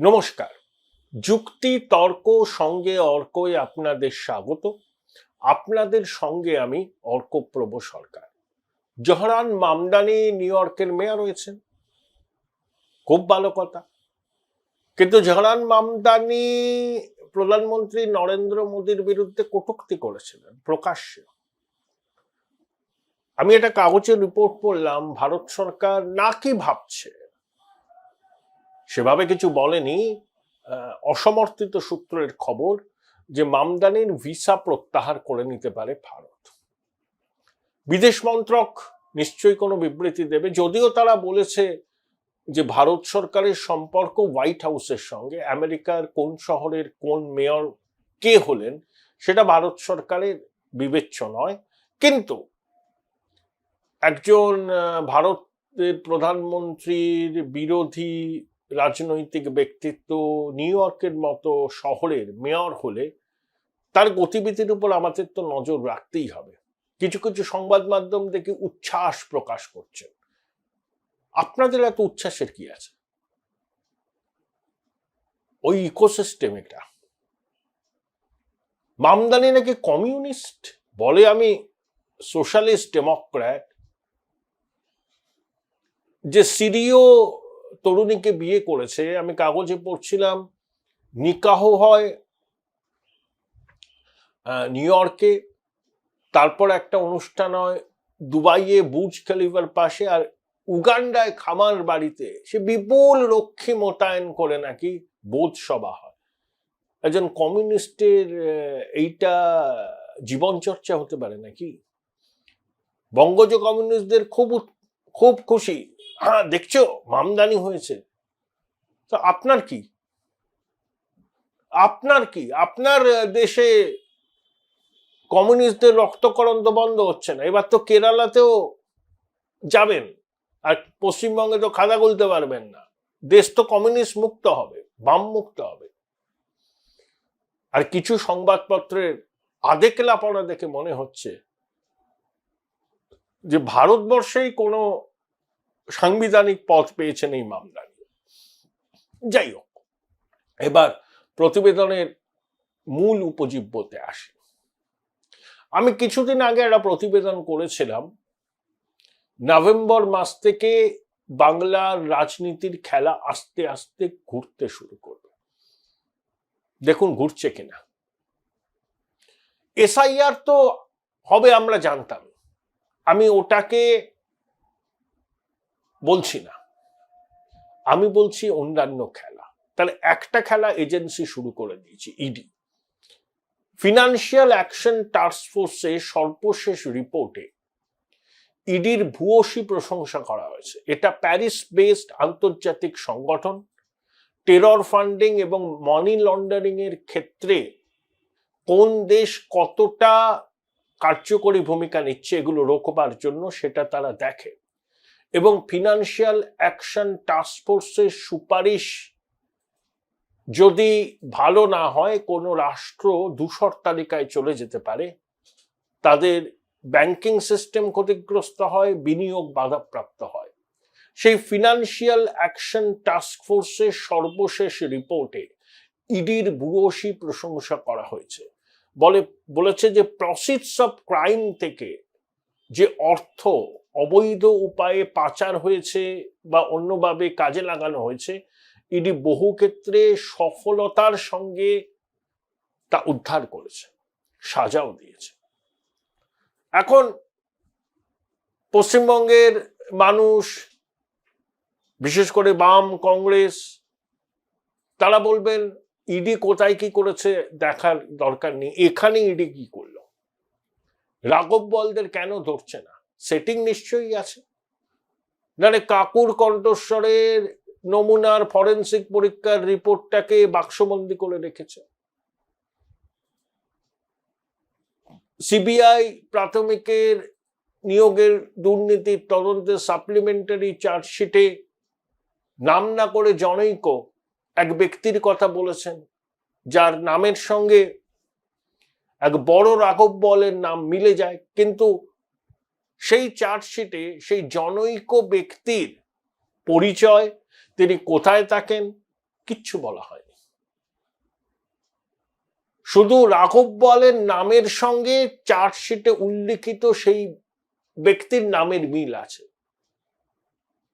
নমস্কার। যুক্তি তর্ক সঙ্গে অর্কয়ে আপনাদের স্বাগত। আপনাদের সঙ্গে আমি অর্কপ্রভ সরকার। জহরান মামদানি নিউ ইয়র্কের মেয়র হয়েছেন, খুব ভালো কথা। কিন্তু জহরান মামদানি প্রধানমন্ত্রী নরেন্দ্র মোদীর বিরুদ্ধে কটূক্তি করেছিলেন প্রকাশ্যে। আমি একটা কাগজে রিপোর্ট পড়লাম, ভারত সরকার নাকি ভাবছে, সেভাবে কিছু বলেনি, অসমর্থিত সূত্রের খবর যে মামদানির ভিসা প্রত্যাহার করে নিতে পারে ভারত। বিদেশ মন্ত্রক নিশ্চয়ই কোনো বিবৃতি দেবে, যদিও তারা বলেছে যে ভারত সরকারের সম্পর্ক হোয়াইট হাউসের সঙ্গে, আমেরিকার কোন শহরের কোন মেয়র কে হলেন সেটা ভারত সরকারের বিবেচ্য নয়। কিন্তু একজন ভারতের প্রধানমন্ত্রীর বিরোধী রাজনৈতিক ব্যক্তিত্ব নিউ ইয়র্কের মতো শহরের মেয়র হলে তার গতিবিধির উপর আমাদের তো নজর রাখতেই হবে। কিছু কিছু সংবাদ মাধ্যম দেখে উচ্ছ্বাস প্রকাশ করছে। আপনাদের এত উচ্ছ্বাসের কি আছে? ওই ইকোসিস্টেম এটা। মামদানি নাকি কমিউনিস্ট বলে, আমি সোশ্যালিস্ট ডেমোক্র্যাট। যে সিরীয় তরুণীকে বিয়ে করেছে, আমি কাগজে পড়ছিলাম, নিকাহ হয় নিউ ইয়র্কে, তারপর একটা অনুষ্ঠান হয় দুবাইয়ে বুর্জ খলিফার পাশে, আর উগান্ডায় খামার বাড়িতে সে বিপুল রক্ষী মোতায়েন করে নাকি বোধ সভা হয়। একজন কমিউনিস্টের এইটা জীবন চর্চা হতে পারে নাকি? বঙ্গজ কমিউনিস্টদের খুব খুব খুশি, হ্যাঁ দেখছো মামদানি হয়েছে। তো আপনার কি? আপনার দেশে কমিউনিস্টদের রক্তকরণ তো বন্ধ হচ্ছে না। এবার তো কেরালাতেও যাবেন, আর পশ্চিমবঙ্গে তো খাদা গুলতে পারবেন না। দেশ তো কমিউনিস্ট মুক্ত হবে, বাম মুক্ত হবে। আর কিছু সংবাদপত্রের আদেকলা পড়া দেখে মনে হচ্ছে যে ভারতবর্ষেই কোনো সাংবিধানিক পদ পেয়েছেন এই মামদানি। যাই হোক, এবার প্রতিবেদনের মূল উপজীব্যতে আসে। আমি কিছুদিন আগে একটা প্রতিবেদন করেছিলাম, নভেম্বর মাস থেকে বাংলার রাজনীতির খেলা আস্তে আস্তে ঘুরতে শুরু করবে। দেখুন ঘুরছে কিনা। এসআইআর তো হবে আমরা জানতাম, আমি ওটাকে বলছি না, আমি বলছি অন্যান্য খেলা। তাহলে একটা খেলা এজেন্সি শুরু করে দিয়েছি, ইডি। ফিনান্সিয়াল অ্যাকশন টাস্ক ফোর্সের সর্বশেষ রিপোর্টে ইডির ভূয়সী প্রশংসা করা হয়েছে। এটা প্যারিস বেসড আন্তর্জাতিক সংগঠন, টেরর ফান্ডিং এবং মানি লন্ডারিং এর ক্ষেত্রে কোন দেশ কতটা কার্যকরী ভূমিকা নিচ্ছে এগুলো রোকবার জন্য সেটা তারা দেখে। এবং ফিনান্সিয়াল অ্যাকশন টাস্ক ফোর্সের সুপারিশ যদি ভালো না হয়, কোনো রাষ্ট্র ধূসর তালিকায় চলে যেতে পারে, তাদের ব্যাংকিং সিস্টেম ক্ষতিগ্রস্ত হয়, বিনিয়োগ বাধাপ্রাপ্ত হয়। সেই ফিনান্সিয়াল অ্যাকশন টাস্ক ফোর্সের সর্বশেষ রিপোর্টে ইডির ভূয়সী প্রশংসা করা হয়েছে। বলেছে যে প্রসিডস অফ ক্রাইম থেকে যে অর্থ অবৈধ উপায়ে পাচার হয়েছে বা অন্যভাবে কাজে লাগানো হয়েছে, ইডি বহু ক্ষেত্রে সফলতার সঙ্গে তা উদ্ধার করেছে, সাজাও দিয়েছে। এখন পশ্চিমবঙ্গের মানুষ, বিশেষ করে বাম কংগ্রেস, তারা বলবেন ইডি কোথায় কি করেছে দেখার দরকার নেই, এখানে ইডি কি করলো। রাঘব বোয়ালদের কেন ধরছে না? সেটিং নিশ্চয়ই আছে। নাহলে কাকুর কণ্ঠস্বরের নমুনার ফরেন্সিক পরীক্ষার রিপোর্টটাকে বাক্সবন্দি করে রেখেছে। সিবিআই প্রাথমিকের নিয়োগের দুর্নীতির তদন্তের সাপ্লিমেন্টারি চার্জশিটে নাম না করে জনৈক এক ব্যক্তির কথা বলেছেন, যার নামের সঙ্গে এক বড় রাঘব বোয়ালের নাম মিলে যায়, কিন্তু সেই চার্জশিটে সেই জনৈক ব্যক্তির পরিচয়, তিনি কোথায় থাকেন, কিচ্ছু বলা হয়নি। শুধু রাঘব বোয়ালের নামের সঙ্গে চার্জশিটে উল্লিখিত সেই ব্যক্তির নামের মিল আছে,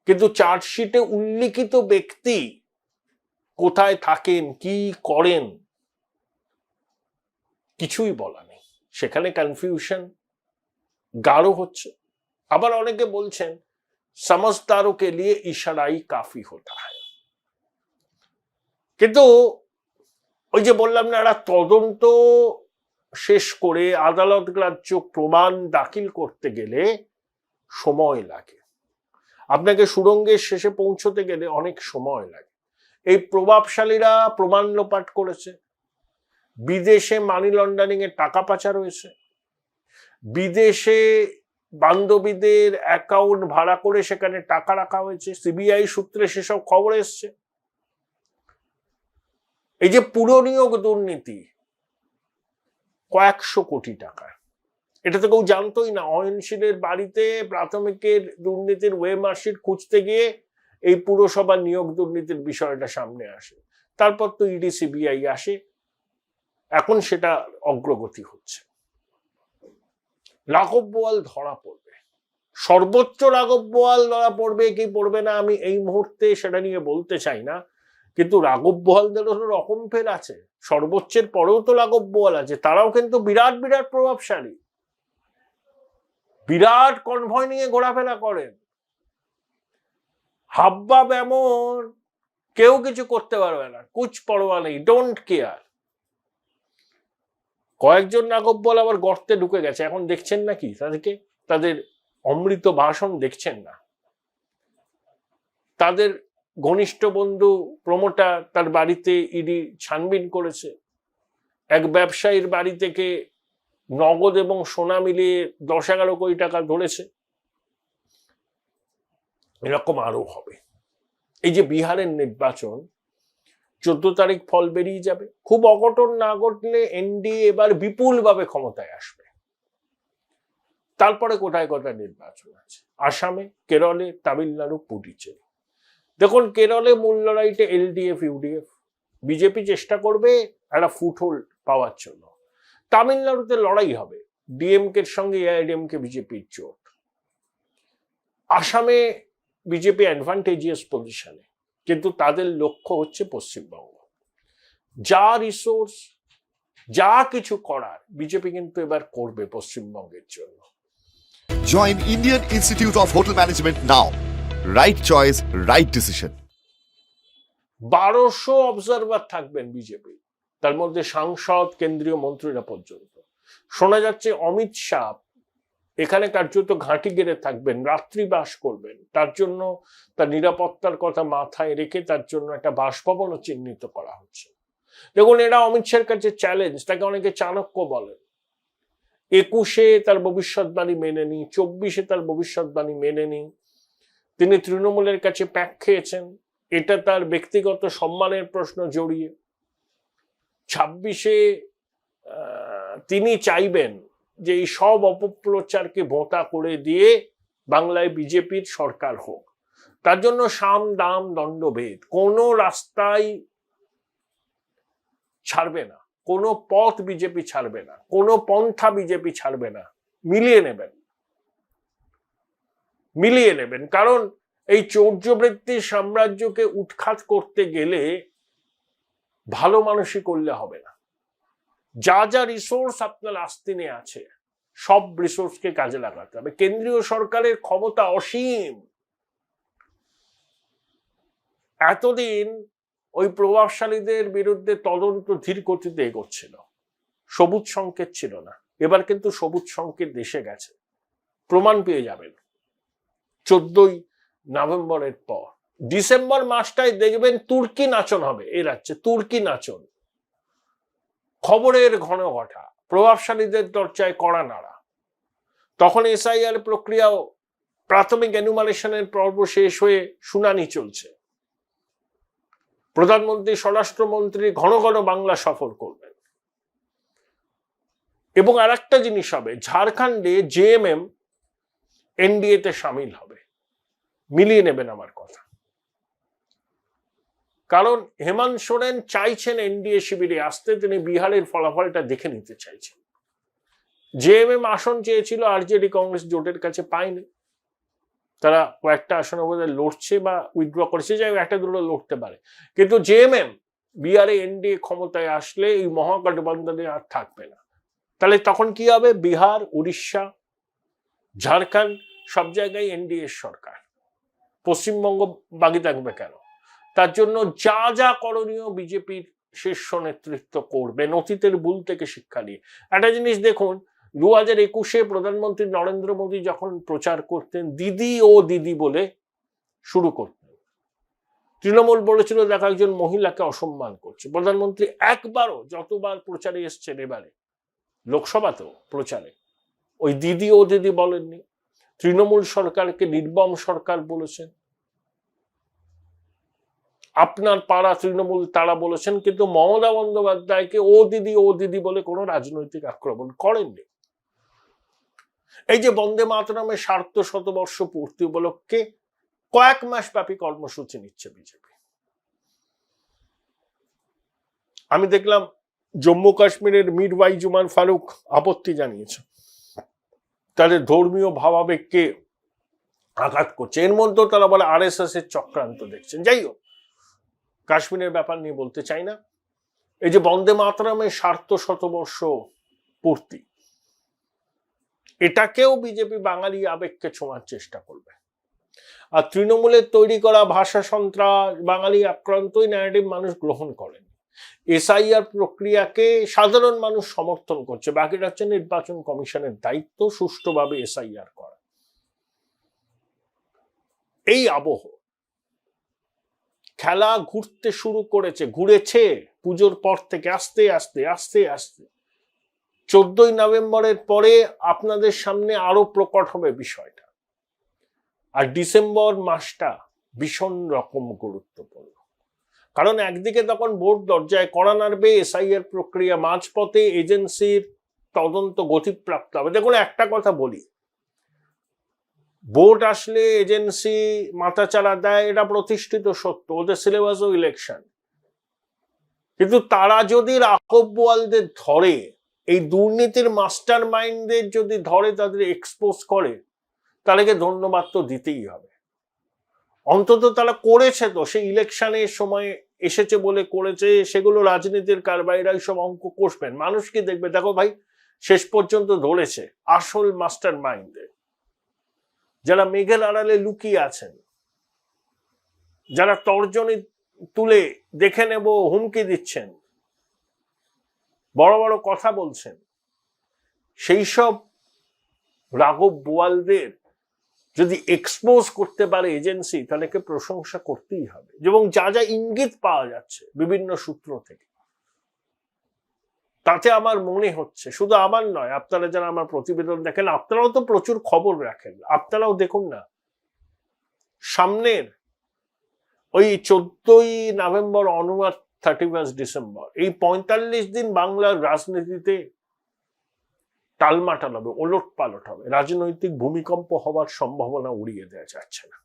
কিন্তু চার্জশিটে উল্লিখিত ব্যক্তি কোথায় থাকেন, কি করেন, কিছুই বলা নেই। সেখানে কনফিউশন গাঢ় হচ্ছে। আবার অনেকে বলছেন সমঝদারোं के लिए ইশারাই কাফি होता है। কিন্তু ওই যে বললাম না, একটা তদন্ত শেষ করে আদালত গ্রাহ্য প্রমাণ দাখিল করতে গেলে সময় লাগে। আপনাকে সুড়ঙ্গের শেষে পৌঁছতে গেলে অনেক সময় লাগে। এই প্রভাবশালীরা প্রমাণ লোপাট করেছে, বিদেশে মানি লন্ডারিং এর টাকা পাচার হয়েছে, বিদেশে বান্ধবীদের অ্যাকাউন্ট ভাড়া করে সেখানে টাকা রাখা হয়েছে, সিবিআই সূত্রে সেসব খবর এসছে। এই যে পুরনিয়োগ দুর্নীতি কয়েকশো কোটি টাকা, এটা তো কেউ জানতোই না। অয়নশীলের বাড়িতে প্রাথমিকের দুর্নীতির ওয়ে মার্কশিট খুঁজতে গিয়ে এই পুরসভা নিয়োগ দুর্নীতির বিষয়টা সামনে আসে। তারপর তো ইডি সিবিআই আসে, এখন সেটা অগ্রগতি হচ্ছে। রাঘব বোয়াল ধরা পড়বে, সর্বোচ্চ রাঘব বোয়াল ধরা পড়বে কি পড়বে না আমি এই মুহূর্তে সেটা নিয়ে বলতে চাই না, কিন্তু রাঘব বোয়ালদেরও রকম ফের আছে। সর্বোচ্চের পরেও তো রাঘব বোয়াল আছে, তারাও কিন্তু বিরাট বিরাট প্রভাবশালী, বিরাট কনভয় নিয়ে ঘোরাফেরা করেন। হাব্বাব এমন, কেউ কিছু করতে পারবে না, কুছ পরোয়া নেই, ডোন্ট কেয়ার। কয়েকজন রাঘব বোয়াল আবার গর্তে ঢুকে গেছে, এখন দেখছেন নাকি তাদেরকে? তাদের অমৃত ভাষণ দেখছেন না? তাদের ঘনিষ্ঠ বন্ধু প্রমোটার, তার বাড়িতে ইডি ছানবিন করেছে। এক ব্যবসায়ীর বাড়ি থেকে নগদ এবং সোনা মিলিয়ে 10-11 কোটি টাকা ধরেছে। এরকম আরো হবে। এই যে বিহারের নির্বাচন, 14 তারিখ ফল বেরিয়ে যাবে। খুব অঘটন না ঘটলে এনডিএ এবার বিপুল ভাবে ক্ষমতায় আসবে। তারপরে কোথায় কোথায় নির্বাচন আছে, আসামে, কেরলে, তামিলনাড়ু, পুডুচেরি। দেখুন, কেরলে মূল লড়াইটা এলডিএফ ইউডিএফ, বিজেপি চেষ্টা করবে একটা ফুটহোল্ড পাওয়ার জন্য। তামিলনাড়ুতে লড়াই হবে, ডিএমকের সঙ্গে এআইএডিএমকে বিজেপির জোট। আসামে বিজেপি অ্যাডভান্টেজিয়াস পজিশনে, কিন্তু তাদের লক্ষ্য হচ্ছে পশ্চিমবঙ্গ। যা রিসোর্স, যা কিছু করার বিজেপি কিন্তু এবার করবে পশ্চিমবঙ্গের জন্য। Join Indian Institute of Hotel Management now. Right choice, right decision. 1200 observer থাকবেন বিজেপি, তার মধ্যে সাংসদ, কেন্দ্রীয় মন্ত্রীরা পর্যন্ত। শোনা যাচ্ছে অমিত শাহ এখানে কার্যত ঘাঁটি গেড়ে থাকবেন, রাত্রিবাস করবেন। তার জন্য তার নিরাপত্তার কথা মাথায় রেখে তার জন্য একটা বাসভবনও চিহ্নিত করা হচ্ছে। দেখুন, এরা অমিত শাহের কাছে চ্যালেঞ্জ, তাকে অনেকে চাণক্য বলেন। 21-এ তার ভবিষ্যৎবাণী মেনে নি, 24-এ তার ভবিষ্যৎবাণী মেনে নি। তিনি তৃণমূলের কাছে প্যাক খেয়েছেন, এটা তার ব্যক্তিগত সম্মানের প্রশ্ন জড়িয়ে। 26-এ তিনি চাইবেন যে এই সব অপপ্রচারকে ভোঁতা করে দিয়ে বাংলায় বিজেপির সরকার হোক। তার জন্য সাম দাম দণ্ডভেদ, কোনো রাস্তায় ছাড়বে না, কোনো পথ বিজেপি ছাড়বে না, কোনো পন্থা বিজেপি ছাড়বে না। মিলিয়ে নেবেন, কারণ এই চৌর্যবৃত্তির সাম্রাজ্যকে উৎখাত করতে গেলে ভালো মানুষই করলে হবে না। যা যা রিসোর্স আপনার আস্তিনে আছে, সব রিসোর্সকে কাজে লাগাতে হবে। কেন্দ্রীয় সরকারের ক্ষমতা অসীম। এতদিন ওই প্রভাবশালীদের বিরুদ্ধে তদন্ত ধীর গতিতে এগোচ্ছিল, সবুজ সংকেত ছিল না। এবার কিন্তু সবুজ সংকেত দেশে গেছে, প্রমাণ পেয়ে যাবেন 14 নভেম্বরের পর। ডিসেম্বর মাসটায় দেখবেন তুর্কি নাচন হবে এই রাজ্যে, তুর্কি নাচন। খবরের ঘন ঘটা, প্রভাবশালীদের দরজায় কড়া নাড়া। তখন এসআইআর প্রক্রিয়াও প্রাথমিক এনুমারেশনের পর্ব শেষ হয়ে শুনানি চলছে। প্রধানমন্ত্রী, স্বরাষ্ট্রমন্ত্রী ঘন ঘন বাংলা সফর করবেন। এবং আর একটা জিনিস হবে, ঝাড়খণ্ডে জেএমএম এনডিএ তে সামিল হবে। মিলিয়ে নেবেন আমার কথা। কারণ হেমন্ত সোরেন চাইছেন এনডিএ শিবিরে আসতে, তিনি বিহারের ফলাফলটা দেখে নিতে চাইছেন। জেএমএম আসন চেয়েছিল, আরজেডি কংগ্রেস জোটের কাছে পায়নি, তারা কয়েকটা আসনে বোধহয় লড়ছে বা উইথড্র করেছে, যাই একটা দুটো লড়তে পারে, কিন্তু জেএমএম বিহারে এনডিএ ক্ষমতায় আসলে এই মহাগঠবন্ধনে আর থাকবে না। তাহলে তখন কি হবে? বিহার, উড়িষ্যা, ঝাড়খণ্ড সব জায়গায় এনডিএ সরকার, পশ্চিমবঙ্গ বাকি থাকবে কেন? তার জন্য যা যা করণীয় বিজেপির শীর্ষ নেতৃত্ব করবেন, অতীতের ভুল থেকে শিক্ষা নিয়ে। একটা জিনিস দেখুন, 2021-এ প্রধানমন্ত্রী নরেন্দ্র মোদী যখন প্রচার করতেন, দিদি ও দিদি বলে শুরু করতেন, তৃণমূল বলেছিল দেখো একজন মহিলাকে অসম্মান করছে। প্রধানমন্ত্রী একবারও, যতবার প্রচারে এসছেন এবারে লোকসভাতেও প্রচারে, ওই দিদি ও দিদি বলেননি। তৃণমূল সরকারকে নির্মম সরকার বলেছেন, আপনার পাড়া তৃণমূল তারা বলেছেন, কিন্তু মমতা বন্দ্যোপাধ্যায়কে ও দিদি বলে কোনো রাজনৈতিক আক্রমণ করেননি। এই যে বন্দে মাতরমের সার্ধ শতবর্ষ পূর্তি উপলক্ষে কয়েক মাস ব্যাপী কর্মসূচি নিচ্ছে বিজেপি। আমি দেখলাম জম্মু কাশ্মীরের মীর ওয়াইজ উমর ফারুক আপত্তি জানিয়েছে, তাদের ধর্মীয় ভাবাবেগকে আঘাত করছে। এর মধ্যেও তারা বলে আরএসএস এর চক্রান্ত দেখছেন। যাই হোক, কাশ্মীরের ব্যাপার নিয়ে বলতে চাই না। এই যে বন্দে মাতরমের সার্ধ শতবর্ষ পূর্তি, এটাকেও বিজেপি বাঙালি আবেগকে ছোঁয়ার চেষ্টা করবে। আর তৃণমূলের তৈরি করা ভাষা সন্ত্রাস, বাঙালি আক্রান্তই ন্যারেটিভ মানুষ গ্রহণ করেন। এসআইআর প্রক্রিয়াকে সাধারণ মানুষ সমর্থন করছে, বাকিটা হচ্ছে নির্বাচন কমিশনের দায়িত্ব সুষ্ঠুভাবে এসআইআর করা। এই আবহ খেলা ঘুরতে শুরু ঘুরেছে পুজোর পর থেকে, আস্তে আস্তে আস্তে আস্তে 14ই নভেম্বরের পরে আপনাদের সামনে আরো প্রকট হবে বিষয়টা। আর ডিসেম্বর মাসটা ভীষণ রকম গুরুত্বপূর্ণ, কারণ একদিকে তখন ভোট দরজায়, কড়া নাড়বে, এসআইআর প্রক্রিয়া মাঝপথে, এজেন্সির তদন্ত গতিপ্রাপ্ত হবে। দেখুন একটা কথা বলি, ভোট আসলে এজেন্সি মাথাচাড়া দেয়, এটা প্রতিষ্ঠিত সত্য, ওদের সিলেবাসও ইলেকশন। কিন্তু তারা যদি রাঘব বোয়ালদের ধরে, এই দুর্নীতির মাস্টার মাইন্ডদের যদি ধরে, তাদের এক্সপোজ করে, তাদেরকে ধন্যবাদ তো দিতেই হবে। অন্তত তারা করেছে, তো সেই ইলেকশনের সময় এসেছে বলে করেছে, সেগুলো রাজনীতির কারবারিরা সব অঙ্ক কষবেন। মানুষ কি দেখবে? দেখো ভাই, শেষ পর্যন্ত ধরেছে আসল মাস্টার মাইন্ডদের, যারা মেঘের আড়ালে লুকিয়ে আছেন, যারা তর্জনী তুলে দেখে নেব হুমকি দিচ্ছেন, বড় বড় কথা বলছেন, সেই সব রাঘব বোয়ালদের যদি এক্সপোজ করতে পারে এজেন্সি, তাদেরকে প্রশংসা করতেই হবে। এবং যা যা ইঙ্গিত পাওয়া যাচ্ছে বিভিন্ন সূত্র থেকে, তাতে আমার মনে হচ্ছে, শুধু আমার নয়, আপনারা যারা আমার প্রতিবেদন দেখেন, আপনারাও তো প্রচুর খবর রাখেন, আপনারাও দেখুন না, সামনের ওই 14ই নভেম্বর অনুমান 31 ডিসেম্বর, এই 45 দিন বাংলার রাজনীতিতে টালমাটাল হবে, ওলট পালট হবে, রাজনৈতিক ভূমিকম্প হওয়ার সম্ভাবনা উড়িয়ে দেওয়া যাচ্ছে না।